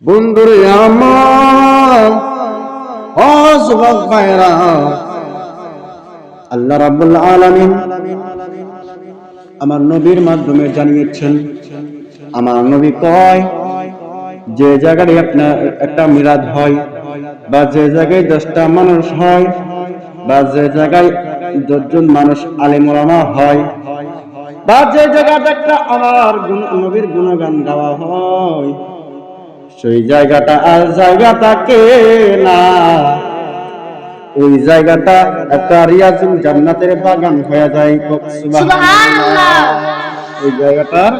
বন্ধুরে আমার ও যুবক ভাইরা, আল্লাহ রাব্বুল আলামিন আমার নবীর মাধ্যমে জানিয়েছেন। আমার নবী কয়, যে জায়গায় আপনার একটা মিলাদ হয়, বা যে জায়গায় 10টা মানুষ হয়, বা যে জায়গায় 10জন মানুষ আলেম ওলামা হয়, বা যে জায়গাটা একটা আমার নবীর গুণগান গাওয়া হয়, সেই জায়গাটা আর জায়গা থাকে না। ওই জায়গাটা একটা রিয়াজুল জান্নাতের বাগান হয়ে যায়। সুবহানাল্লাহ। ওই জায়গাটার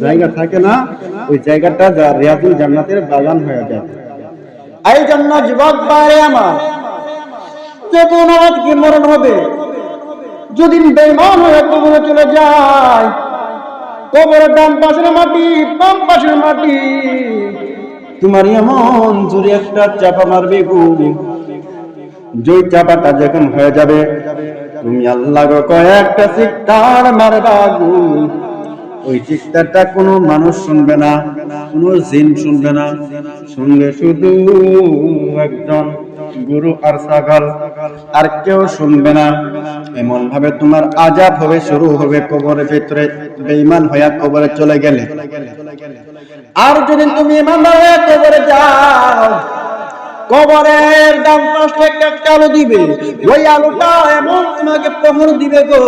জায়গা থাকে না, ওই জায়গাটা যা রিয়াজুল জান্নাতের বাগান হয়ে যায়। এই জন্য যুবক ভাইরে আমার, যখন আমাদেরকে মরণ হবে, যদি বেঈমান হয়ে কবরে চলে যায়, কবরের ডান পাশের মাটি বাম পাশের মাটি তোমার এমন জোরে একটা চাপা মারবে গো, যে চাপাটা যখন হয়ে যাবে, তুমি আল্লাহ গো কয়েকটা চিৎকার মারবা গো। ওই চিৎকারটা কোনো মানুষ শুনবে না, কোনো জিন শুনবে না, শুনবে শুধু একজন গরু আর ছাগল, আর কেউ শুনবে না। এমন ভাবে তোমার আযাব হবে, শুরু হবে কবরের ভিতরে বেঈমান হয়ে কবরে চলে গেলে। আর যদি তুমি ইমানদার হয়ে কবরে যাও, কবরের ডান পাশে একটা আলো দিবে, ওই আলোটা এমন তোমাকে প্রহর দিবে গো,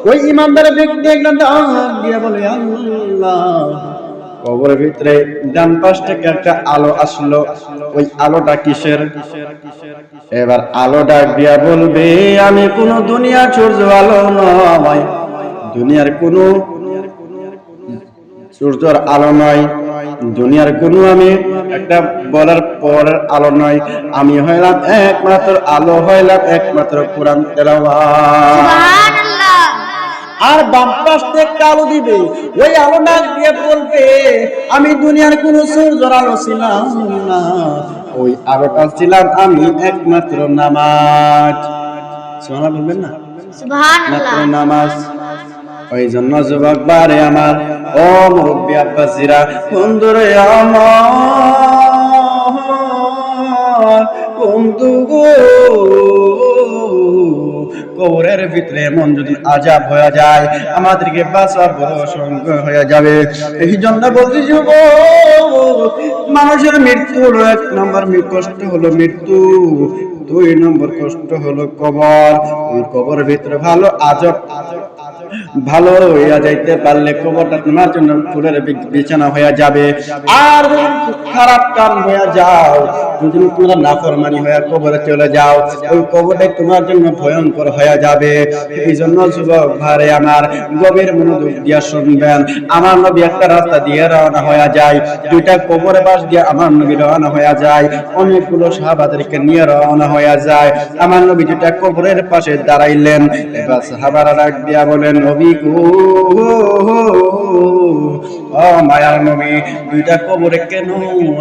ওই ইমানদার ব্যক্তি একদম ডাক দিয়ে বলে, আল্লাহ, কবরের ভিতরে ডান পাশ থেকে একটা আলো আসলো, ওই আলোটা কিসের? এবার আলো ডাক দিয়া বলবে, আমি কোন দুনিয়ার সূর্য আলো নয়, দুনিয়ার কোন সূর্যের আলো নয়, দুনিয়ার কোনো আমি একটা বলার পরের আলো নয়, আমি হইলাম একমাত্র আলো, হইলাম একমাত্র কোরআন তেলাওয়াত। সুবহানাল্লাহ। আর বাম পাশ থেকে আলো দিবে, ওই আলো ডাক দিয়ে বলবে, আমি দুনিয়ার কোনো সূর্যের আলো ছিলাম না, ওই আলোটা ছিলাম আমি একমাত্র নামাজ। সুবহানাল্লাহ বলবেন না? সুবহানাল্লাহ। নামাজ। ওই জন্য যুবক বারে আমার, ও মুরব্বী আব্বাসিরা, বন্ধুরে আমার, বন্ধু গো, কবরের ভিতরে এমন যদি আযাব হয়ে যায়, আমাদেরকে বাঁচা বড় সঙ্গ হয়ে যাবে। এই জন্য বলছি যুবক, মানুষের মৃত্যু হলো 1 নম্বর কষ্ট হলো মৃত্যু, 2 নম্বর কষ্ট হলো কবর। ওই কবরের ভিতরে ভালো আযাব ভালো হইয়া যাইতে পারলে কবরটা তোমার জন্য ফুলের বিছানা হইয়া যাবে। আর যদি খারাপ কাম হইয়া যাও, যদি তোমরা নাফরমানি হইয়া কবরে চলে যাও, ওই কবরটাই তোমার জন্য ভয়ঙ্কর হইয়া যাবে। এই জন্য যুবক ভাইরে আমার, গভীর মনোযোগ দিয়া শুনবেন। আমার নবী একটা রাস্তা দিয়ে রওনা হইয়া যায়, 2টা কবরের পাশ দিয়ে আমার নবী রওনা হইয়া যায়, অনেকগুলো সাহাবাদেরকে নিয়ে রওনা হইয়া যায়। আমার নবী 2টা কবরের পাশে দাঁড়াইলেন। এবার সাহাবারা ডাক দিয়া বলেন, নবী গো, ও মায়ার নবী, 2টা কবরে কেন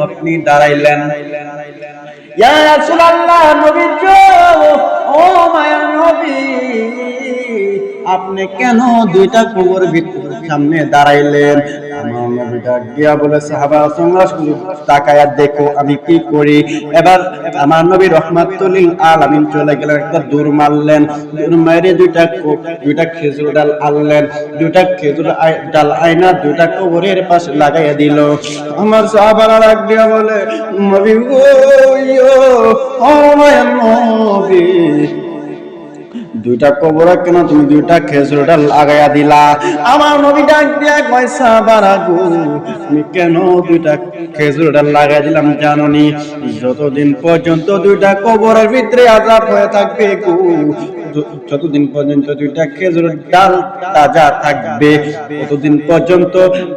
আপনি দাঁড়াইলেন? ইয়া রাসূলুল্লাহ, নবী গো, ও মায়ার নবী, আপনি কেন 2টা কবরের সামনে দাঁড়াইলেন? আমার নবী ডাক দিয়া বলে, সাহাবারা তোমরা শুধু তাকায়া দেখো আমি কি করি। এবার আমার নবী রহমাতুল লিল আলামিন চলে গেলেন, একটা দূর মারলেন, দূর মাইরে 2টা খেজুর ডাল আনলেন, 2টা খেজুর ডাল আইনা 2টা কবরের পাশে লাগাইয়া দিল। আমার সাহাবারা ডাক দিয়া বলে, নবী গো, ও মায়ার নবী, 2টা কবরে কেন তুমি 2টা খেজুরটা লাগাইয়া দিলা? আমার নবী ডাক দিয়া কয়, সাহাবারা গো, আমি কেন 2টা খেজুরটা লাগাই দিলাম জানোনি? যতদিন পর্যন্ত 2টা কবরের ভিতরে আযাব হয়ে থাকবে গো, যতদিন পর্যন্ত 2টা খেজুর ডাল তাজা থাকবে, ততদিন পর্যন্ত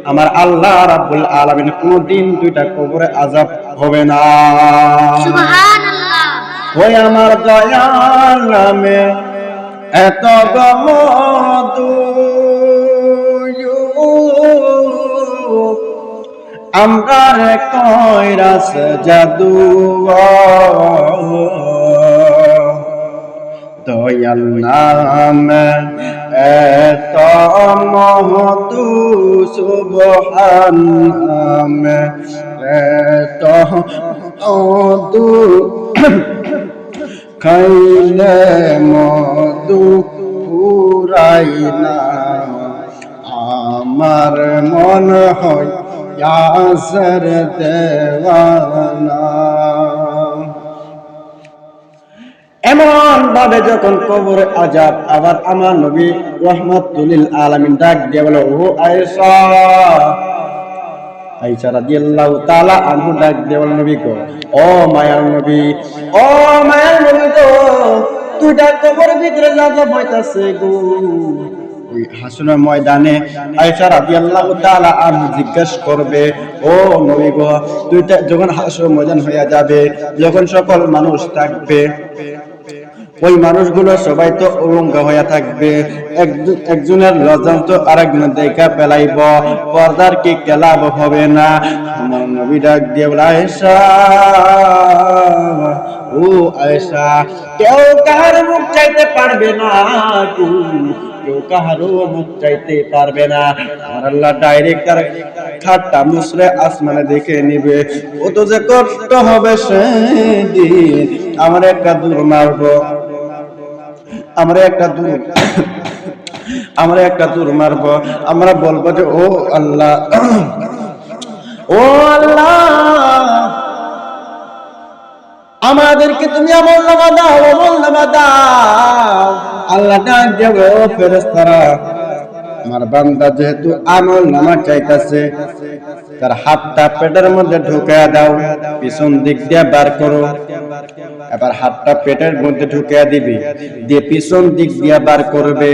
আমার আল্লাহ রাব্বুল আলামিন কোনদিন 2টা কবরে আযাব হবে না। সুবহানাল্লাহ। ওই আমার দয়াল নামে এত মধু, আমরা রে কইরাস জাদু, দয়াল নামে এত মহতু সুবহান নামে এত মধু খাইলে মধু ফুরাই না আমার মন হয় ইয়াসের দেওয়ানা। এমন ভাবে যখন কবরে আযাব, আবার আমার নবী রাহমাতুল লিল আলামিন ডাক দিয়ে বলে, ও আয়েশা, আয়েশা রাদিয়াল্লাহু তাআলা আনহু ডাক দিয়ে বলে, নবী গো, ও মায়ার নবী, ও মায়ার নবী গো, তুই ডাক কবরের ভিতরে যা যা হইতাছে গো। ওই হাসরের ময়দানে আয়েশা রাদিয়াল্লাহু তাআলা আনহু জিজ্ঞাসা করবে, ও নবী গো, তুই যখন হাসরের ময়দান হয়ে যাবে, যখন সকল মানুষ থাকবে, ওই মানুষগুলো সবাই তো উলঙ্গ হয়ে থাকবে, একজনের লজ্জা তো আরেকজনের দেখা পেলাইব, পর্দার কি কেলাব হবে না। আমার নবী ডাক দিয়ে বলে, আয়েশা, ও আয়েশা, কেউ কার মুখ চাইতে পারবে না, কেউ কাহারও মুখ চাইতে পারবে না। আর আল্লাহ ডাইরেক্ট তার খাটটা মুসরে আসমানে দেখে নিবে। ও তো যে কষ্ট হবে সেদিন, আমার একটা দূর মারবো, আমরা একটা দূর মারবো, আমরা বলবো যে ও আল্লাহ, ও আল্লাহ, আমাদেরকে তুমি আমল নামা দাও, আমল নামা দাও। আল্লাহ ডাক দেবে, ও ফেরেশতারা, আমার বান্দা যেহেতু আমল নামা চাইতেছে, তার হাতটা পেটের মধ্যে ঢুকিয়ে দাও, পিছন দিক দিয়ে বার করো। এবার হাতটা পেটের মধ্যে ঢুকিয়ে দিবি, দিয়ে পিছন দিক দিয়ে বার করবে।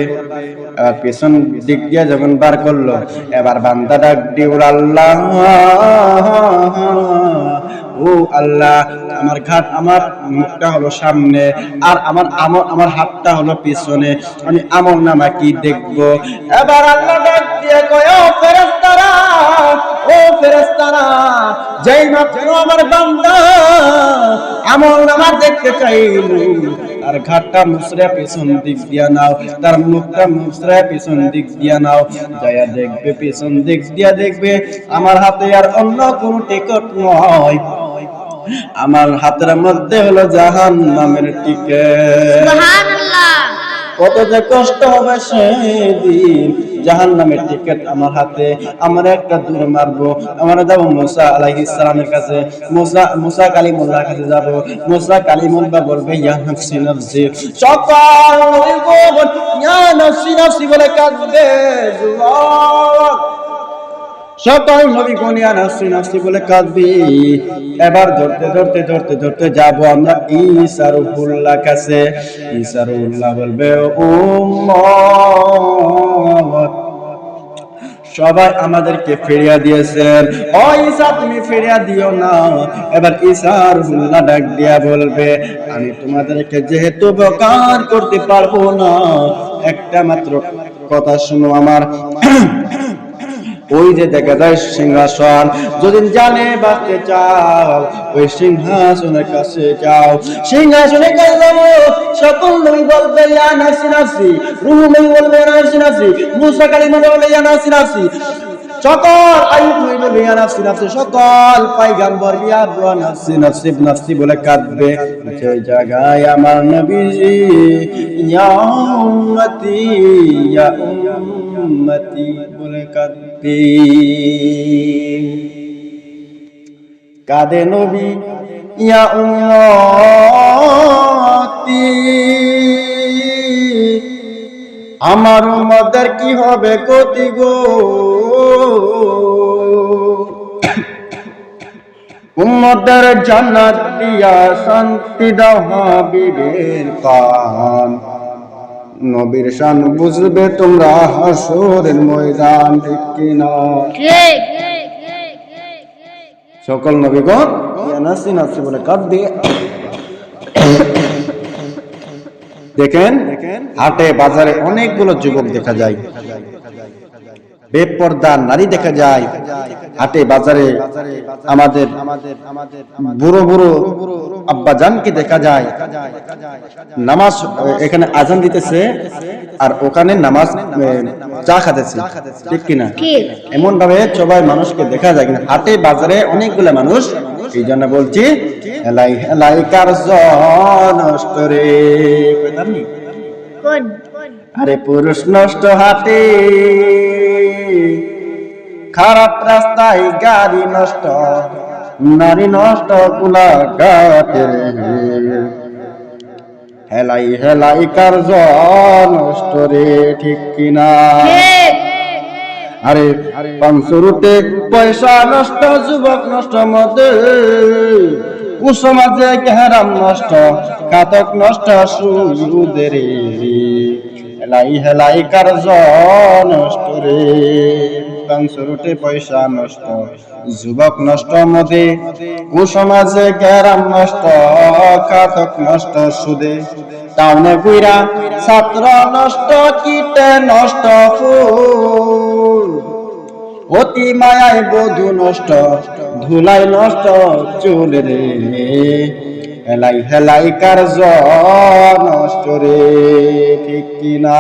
এবার পিছন দিক দিয়ে যখন বার করলো, এবার বান্দা ডাক দিয়ে, আল্লাহ, ও আল্লাহ, আমার মুখটা হলো সামনে, আর আমার হাতটা হলো পিছনে, আমি আমল নামা কি দেখবো? এবার আল্লাহ ডাক দিয়ে কয়, ও ফেরেশতারা, ও ফেরেশতারা, যেই মাত্র আমার বান্দা আমল নামা দেখতে চাইলো, তার ঘাটটা মুসরা পিছন দিক দিয়া নাও, তার মুখটা মুসরা পিছন দিক দিয়া নাও, যায়া দেখবে পিছন দিক দিয়া দেখবে আমার হাতে আর অন্য কোনো টিকট নয়, আমার হাতের মধ্যে হলো জাহান্নামের টিকেট। সুবহানাল্লাহ, কত যে কষ্ট হবে সেদিন। জাহান্নামের টিকেট আমার হাতে, আমার একটা দূর মারবো, আমরা যাবো মুসা আলাইহিস সালামের কাছে, মুসা কালিমুল্লাহর কাছে যাব। মুসা কালিমুল্লাহ বলবে, ইয়া নাফসি নাফসি, সকল নবীগণ ইয়া নাফসি নাফসি বলে কাঁদবে, যুবক, সকল নবীগণ ইয়া নাফসি নাফসি বলে কাঁদবি। এবার ধরতে যাব আমরা ঈসা রূহুল্লাহর কাছে। ঈসা রূহুল্লাহ বলবে, উম্মত, সবাই আমাদেরকে ফিরিয়ে দিয়েছেন, ও ঈসা তুমি ফিরিয়ে দিও না। এবার ঈসা রূহুল্লাহ ডাক দিয়া বলবে, আমি তোমাদেরকে যেহেতু উপকার করতে পারবো না, একটা মাত্র কথা শুনো আমার। ওই যে দেখা যায় সিংহাসন, যদি জানে বাঁচতে চাও, ওই সিংহাসনের কাছে যাও, সিংহাসনের কাছে যাবো। সকল নবী বলবে, ইয়া নাফসি নাফসি, রূহ নবী বলবে, ইয়া নাফসি নাফসি, মুসা কালিমুল্লাহ বলবে, ইয়া নাফসি নাফসি, সকল আইয়ুব নবী বলবে, ইয়া নাফসি নাফসি, সকল পয়গম্বর ইয়া নাফসি নাফসি নাফসি বলে কাঁদবে। সেই জায়গায় আমার নবীজি ইয়া উম্মতি ইয়া উম্মতি বলে কাঁদবে। কাঁদে নবী, ইয়া উম্মতি, আমার উম্মতের কি হবে গতি গো, উম্মতের জান্নাত দিয়া শান্তি দাও হাবিবের কান, নবীর শান বুঝবে তোমরা হাসরের ময়দান, ঠিক কিনা? ঠিক। সকল নবীগণ ইয়া নাফসি নাফসি বলে কাঁদবে। দেখেন হাটে বাজারে অনেকগুলো যুবক দেখা যায়, বেপরদা নারী দেখা যায়, হাটে বাজারে আমাদের বুড়ো বুড়ো আব্বাজানকে দেখা যায় নামাজ, এখানে আজান দিতেছে আর ওখানে নামাজ চা খাতেছে, ঠিক কিনা? এমন ভাবে সবাই মানুষকে দেখা যায়, কিন্তু হাটে বাজারে অনেকগুলা মানুষ। এই জন্য বলছি হেলাই হেলাই কার্য নষ্ট রে, আরে পুরুষ নষ্ট হাটে, খারাপ রাস্তায় গাড়ি নষ্ট, নারী নষ্ট কুলা ঘাটে, হেলাই হেলাই কার্য নষ্ট রে, ঠিক কিনা? আরে পাঁচশোতে পয়সা নষ্ট, যুবক নষ্ট, মধ্যে কুসমাজে ঘেরাম নষ্ট, ঘাতক নষ্ট সুদের, হেলাই হেলাই কার্য নষ্ট রে, পাঁচশোতে পয়সা নষ্ট, যুবক নষ্ট, মধ্যে কুসমাজে ঘেরাম নষ্ট, ঘাতক নষ্ট সুদে, টাউনে গুইরা ছাত্র নষ্ট, কীটে নষ্ট ফুল, অতি মায়ায় বধূ নষ্ট, ধুলাই নষ্ট চুল রে, হেলাই হেলাই কার্য নষ্ট রে, ঠিক কিনা?